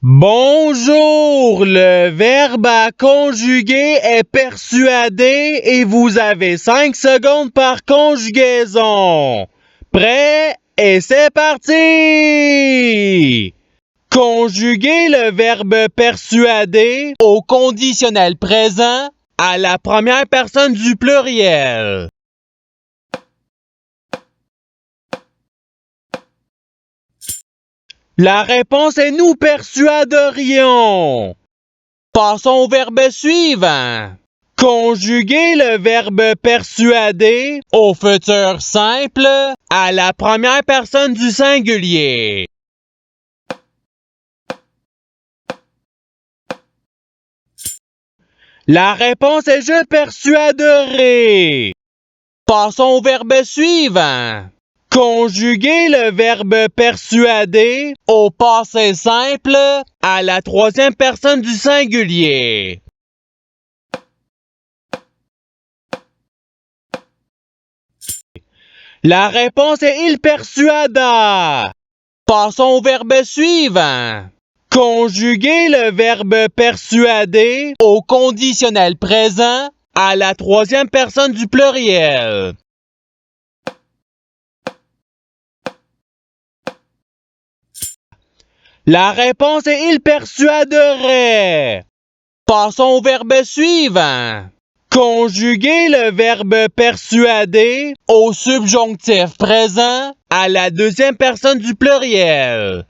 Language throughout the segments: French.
Bonjour, le verbe à conjuguer est persuadé et vous avez 5 secondes par conjugaison. Prêt? Et c'est parti! Conjuguez le verbe persuader au conditionnel présent à la première personne du pluriel. La réponse est nous persuaderions. Passons au verbe suivant. Conjuguez le verbe persuader au futur simple à la première personne du singulier. La réponse est je persuaderai. Passons au verbe suivant. Conjuguez le verbe persuader au passé simple à la troisième personne du singulier. La réponse est il persuada. Passons au verbe suivant. Conjuguez le verbe persuader au conditionnel présent à la troisième personne du pluriel. La réponse est il persuaderait. Passons au verbe suivant. Conjuguez le verbe persuader au subjonctif présent à la deuxième personne du pluriel.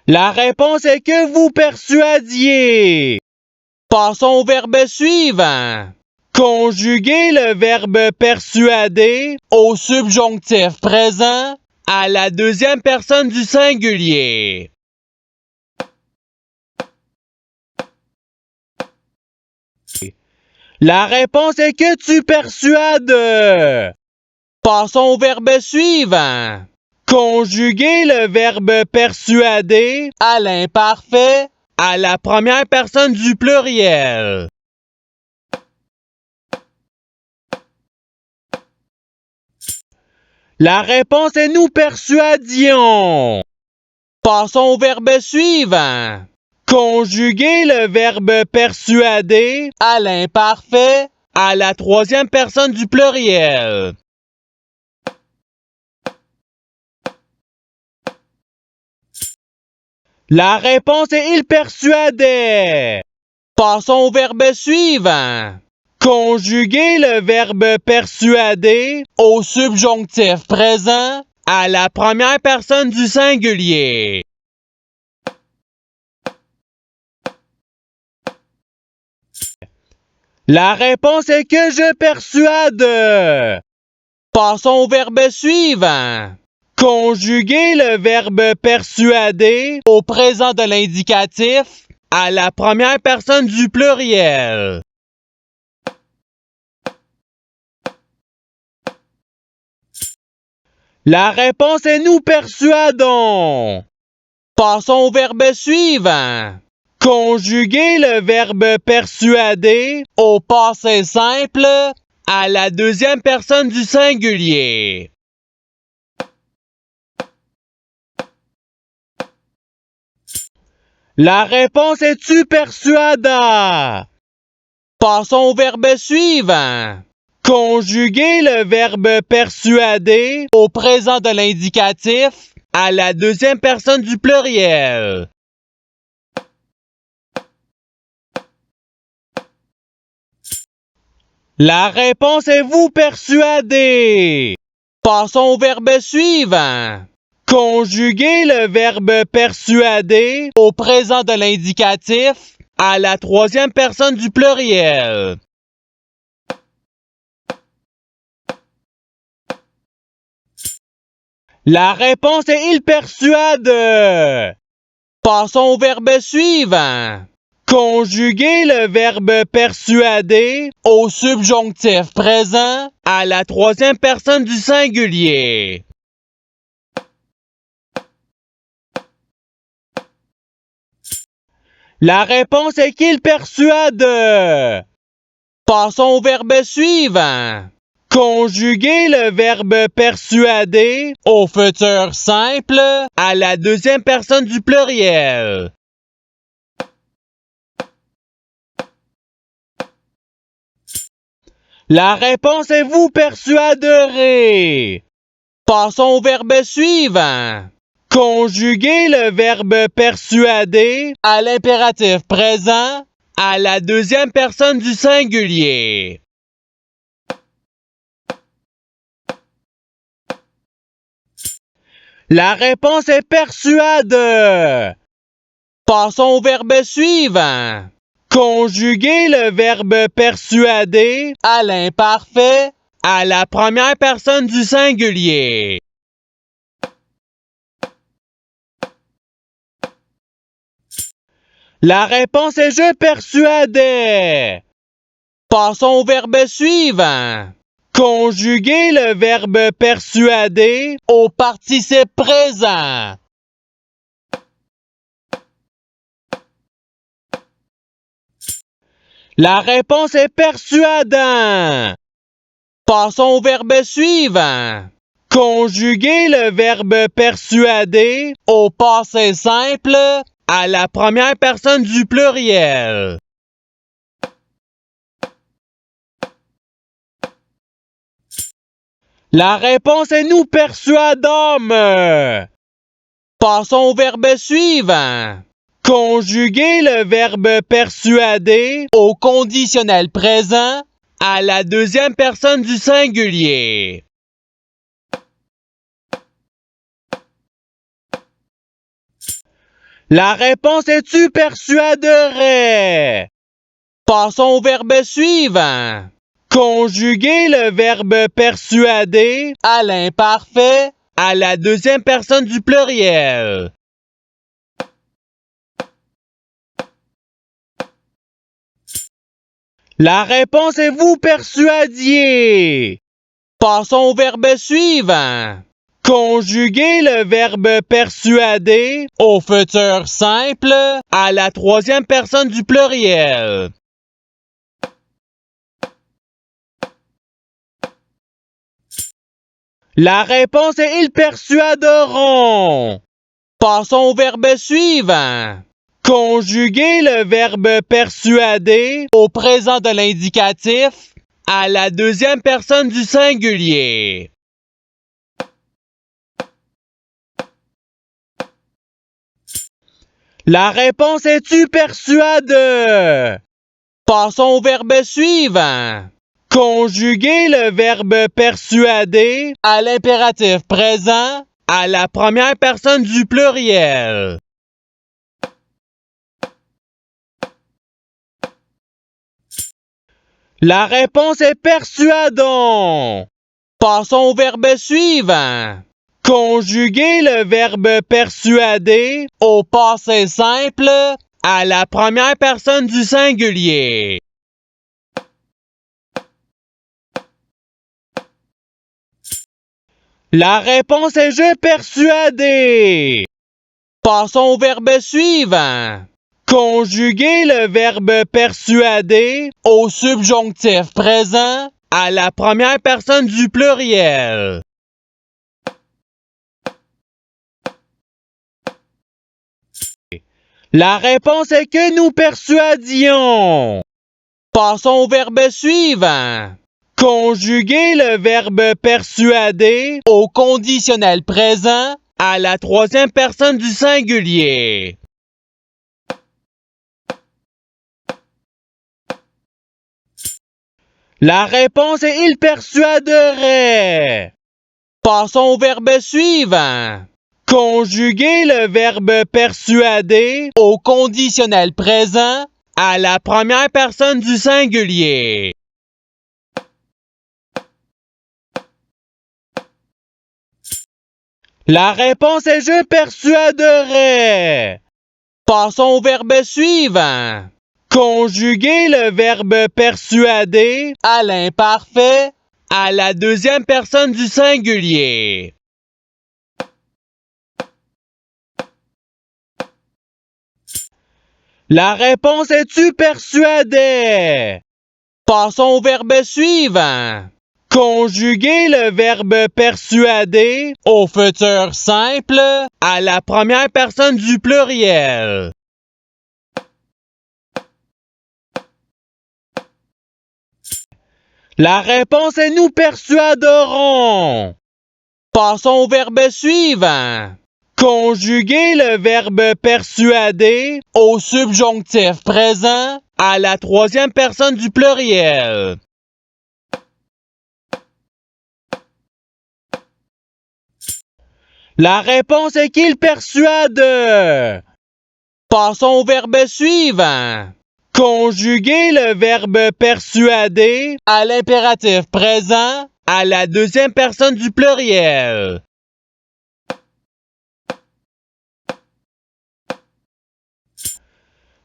La réponse est que vous persuadiez. Passons au verbe suivant. Conjuguez le verbe persuader au subjonctif présent à la deuxième personne du singulier. La réponse est que tu persuades. Passons au verbe suivant. Conjuguez le verbe persuader à l'imparfait à la première personne du pluriel. La réponse est nous persuadions. Passons au verbe suivant. Conjuguez le verbe persuader à l'imparfait à la troisième personne du pluriel. La réponse est il persuadait. Passons au verbe suivant. Conjuguez le verbe persuader au subjonctif présent à la première personne du singulier. La réponse est que je persuade. Passons au verbe suivant. Conjuguez le verbe persuader au présent de l'indicatif à la première personne du pluriel. La réponse est nous persuadons. Passons au verbe suivant. Conjuguez le verbe persuader au passé simple à la deuxième personne du singulier. La réponse est tu persuada. Passons au verbe suivant. Conjuguez le verbe persuader au présent de l'indicatif à la deuxième personne du pluriel. La réponse est vous persuader. Passons au verbe suivant. Conjuguez le verbe persuader au présent de l'indicatif à la troisième personne du pluriel. La réponse est il persuade. Passons au verbe suivant. Conjuguez le verbe persuader au subjonctif présent à la troisième personne du singulier. La réponse est qu'il persuade. Passons au verbe suivant. Conjuguer le verbe persuader au futur simple à la deuxième personne du pluriel. La réponse est vous persuaderez. Passons au verbe suivant. Conjuguer le verbe persuader à l'impératif présent à la deuxième personne du singulier. La réponse est persuade. Passons au verbe suivant. Conjuguer le verbe persuader à l'imparfait à la première personne du singulier. La réponse est je persuadais. Passons au verbe suivant. Conjuguer le verbe persuader au participe présent. La réponse est persuadant. Passons au verbe suivant. Conjuguer le verbe persuader au passé simple à la première personne du pluriel. La réponse est nous persuadons. Passons au verbe suivant. Conjuguer le verbe persuader au conditionnel présent à la deuxième personne du singulier. La réponse est tu persuaderais. Passons au verbe suivant. Conjuguer le verbe persuader à l'imparfait à la deuxième personne du pluriel. La réponse est vous persuadiez. Passons au verbe suivant. Conjuguer le verbe persuader au futur simple à la troisième personne du pluriel. La réponse est ils persuaderont. Passons au verbe suivant. Conjuguer le verbe persuader au présent de l'indicatif à la deuxième personne du singulier. La réponse est tu persuade. Passons au verbe suivant. Conjuguer le verbe persuader à l'impératif présent à la première personne du pluriel. La réponse est persuadons. Passons au verbe suivant. Conjuguer le verbe persuader au passé simple à la première personne du singulier. La réponse est je persuadé. Passons au verbe suivant. Conjuguer le verbe persuader au subjonctif présent à la première personne du pluriel. La réponse est que nous persuadions. Passons au verbe suivant. Conjuguer le verbe persuader au conditionnel présent à la troisième personne du singulier. La réponse est il persuaderait. Passons au verbe suivant. Conjuguer le verbe persuader au conditionnel présent à la première personne du singulier. La réponse est je persuaderais. Passons au verbe suivant. Conjuguer le verbe persuader à l'imparfait à la deuxième personne du singulier. La réponse est tu persuadais. Passons au verbe suivant. Conjuguer le verbe persuader au futur simple à la première personne du pluriel. La réponse est nous persuaderons. Passons au verbe suivant. Conjuguer le verbe persuader au subjonctif présent à la troisième personne du pluriel. La réponse est qu'il persuade. Passons au verbe suivant. Conjuguer le verbe persuader à l'impératif présent à la deuxième personne du pluriel.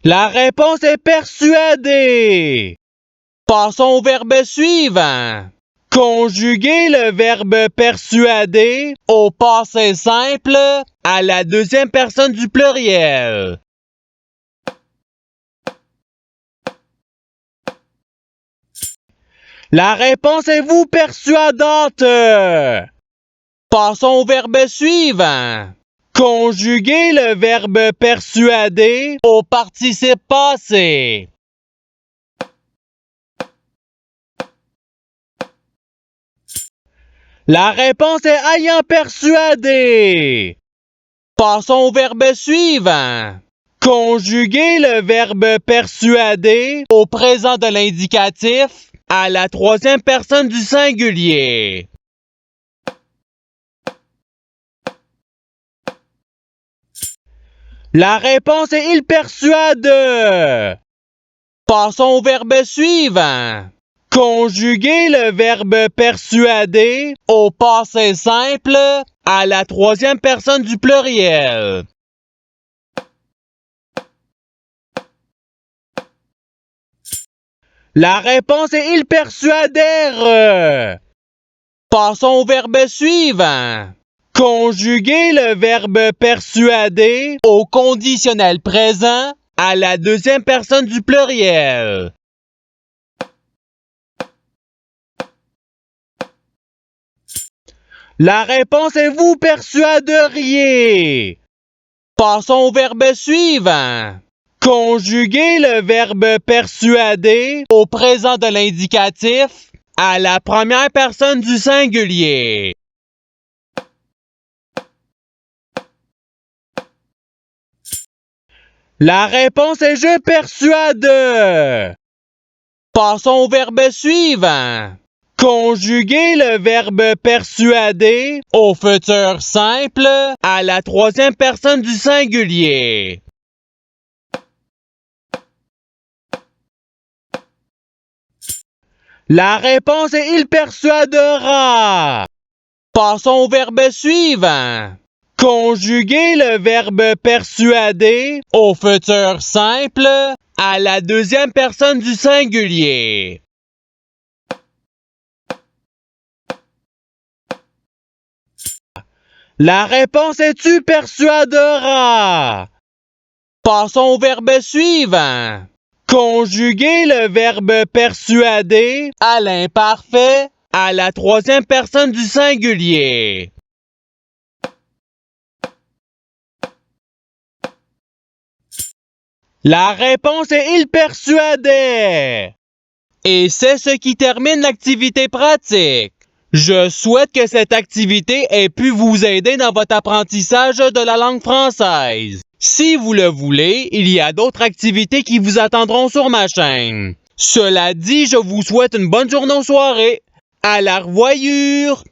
La réponse est persuader. Passons au verbe suivant. Conjuguer le verbe persuader au passé simple à la deuxième personne du pluriel. La réponse est vous persuadante. Passons au verbe suivant. Conjuguer le verbe persuader au participe passé. La réponse est ayant persuadé. Passons au verbe suivant. Conjuguer le verbe persuader au présent de l'indicatif à la troisième personne du singulier. La réponse est il persuade. Passons au verbe suivant. Conjuguer le verbe persuader au passé simple à la troisième personne du pluriel. La réponse est ils persuadèrent. Passons au verbe suivant. Conjuguer le verbe persuader au conditionnel présent à la deuxième personne du pluriel. La réponse est vous persuaderiez. Passons au verbe suivant. Conjuguer le verbe persuader au présent de l'indicatif à la première personne du singulier. La réponse est je persuade. Passons au verbe suivant. Conjuguer le verbe persuader au futur simple à la troisième personne du singulier. La réponse est il persuadera. Passons au verbe suivant. Conjuguer le verbe persuader au futur simple à la deuxième personne du singulier. La réponse est tu persuaderas. Passons au verbe suivant. Conjuguer le verbe persuader à l'imparfait à la troisième personne du singulier. La réponse est il persuadait. Et c'est ce qui termine l'activité pratique. Je souhaite que cette activité ait pu vous aider dans votre apprentissage de la langue française. Si vous le voulez, il y a d'autres activités qui vous attendront sur ma chaîne. Cela dit, je vous souhaite une bonne journée ou soirée. À la revoyure!